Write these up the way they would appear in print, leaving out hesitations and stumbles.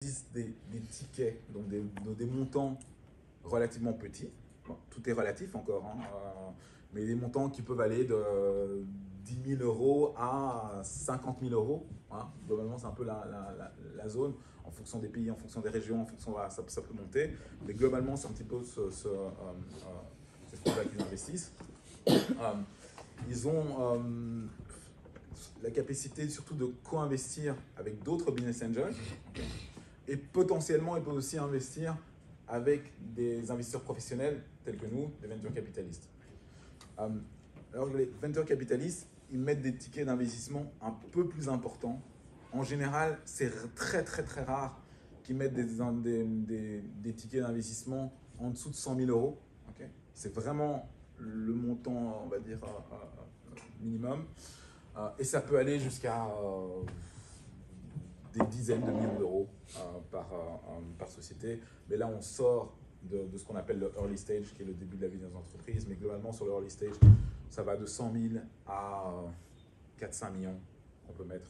existe des tickets, donc des montants relativement petits. Bon, tout est relatif encore, hein, mais des montants qui peuvent aller de 10 000 euros à 50 000 euros. Hein. Globalement, c'est un peu la zone, en fonction des pays, en fonction des régions, en fonction, voilà, ça peut monter. Mais globalement, c'est un petit peu ce là qu'ils investissent. Ils ont la capacité surtout de co-investir avec d'autres business angels. Okay. Et potentiellement, ils peuvent aussi investir avec des investisseurs professionnels tels que nous, des venture capitalistes. Alors les venture capitalistes, ils mettent des tickets d'investissement un peu plus importants. En général, c'est très rare qu'ils mettent des tickets d'investissement en dessous de 100 000 euros. Okay. C'est vraiment le montant, on va dire, minimum. Et ça peut aller jusqu'à des dizaines de millions d'euros par société. Mais là, on sort de ce qu'on appelle le early stage, qui est le début de la vie des entreprises. Mais globalement, sur le early stage, ça va de 100 000 à 4-5 millions qu'on peut mettre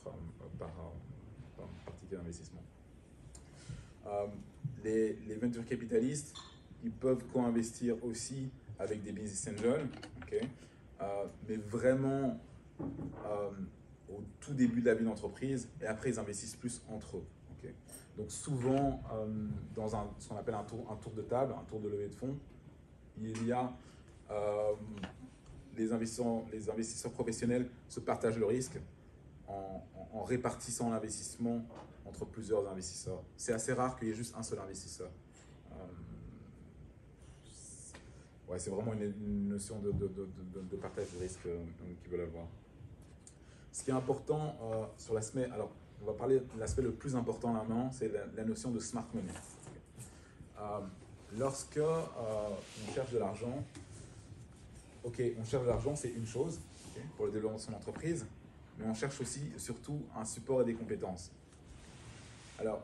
par ticket d'investissement. Les venture capitalistes, ils peuvent co-investir aussi avec des business angels, okay, mais vraiment au tout début de la vie d'entreprise, et après ils investissent plus entre eux. Okay. Donc souvent, dans ce qu'on appelle un tour de table, un tour de levée de fonds, il y a les investisseurs professionnels se partagent le risque en répartissant l'investissement entre plusieurs investisseurs. C'est assez rare qu'il y ait juste un seul investisseur. Ouais, c'est vraiment une notion de partage de risque qu'ils veulent avoir. Ce qui est important sur l'aspect, alors on va parler de l'aspect le plus important là maintenant, c'est la notion de smart money. Lorsque on cherche de l'argent, ok, on cherche de l'argent, c'est une chose, okay, pour le développement de son entreprise, mais on cherche aussi surtout un support et des compétences. Alors,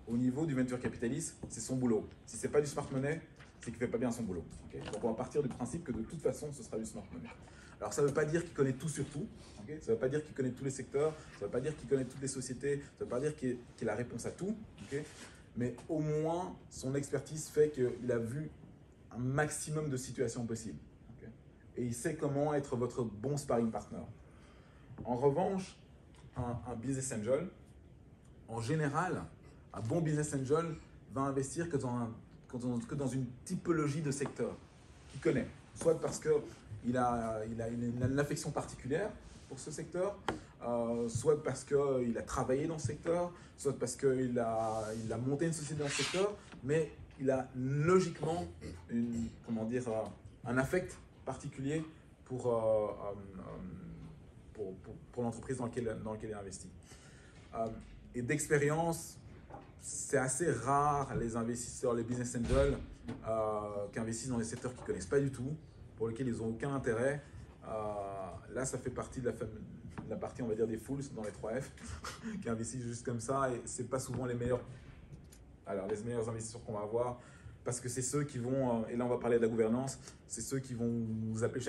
au niveau du venture capitaliste, c'est son boulot. Si ce n'est pas du smart money, c'est qu'il ne fait pas bien son boulot. Okay. Donc on va partir du principe que de toute façon, ce sera du smart money. Alors ça ne veut pas dire qu'il connaît tout sur tout, okay. Ça ne veut pas dire qu'il connaît tous les secteurs, ça ne veut pas dire qu'il connaît toutes les sociétés, ça ne veut pas dire qu'il a la réponse à tout, okay. Mais au moins, son expertise fait qu'il a vu un maximum de situations possibles. Okay. Et il sait comment être votre bon sparring partner. En revanche, un business angel, en général, un bon business angel va investir que dans une typologie de secteur qu'il connaît. Soit parce qu'il a une affection particulière pour ce secteur, soit parce qu'il a travaillé dans ce secteur, soit parce qu'il a monté une société dans ce secteur, mais il a logiquement un affect particulier pour l'entreprise dans laquelle il est investi. Et d'expérience, c'est assez rare les investisseurs, les business angels qui investissent dans des secteurs qu'ils ne connaissent pas du tout, pour lesquels ils n'ont aucun intérêt. Là, ça fait partie de la partie, on va dire, des fools dans les 3F qui investissent juste comme ça, et ce n'est pas souvent les meilleurs investisseurs qu'on va avoir, parce que c'est ceux qui vont, et là on va parler de la gouvernance, c'est ceux qui vont vous appeler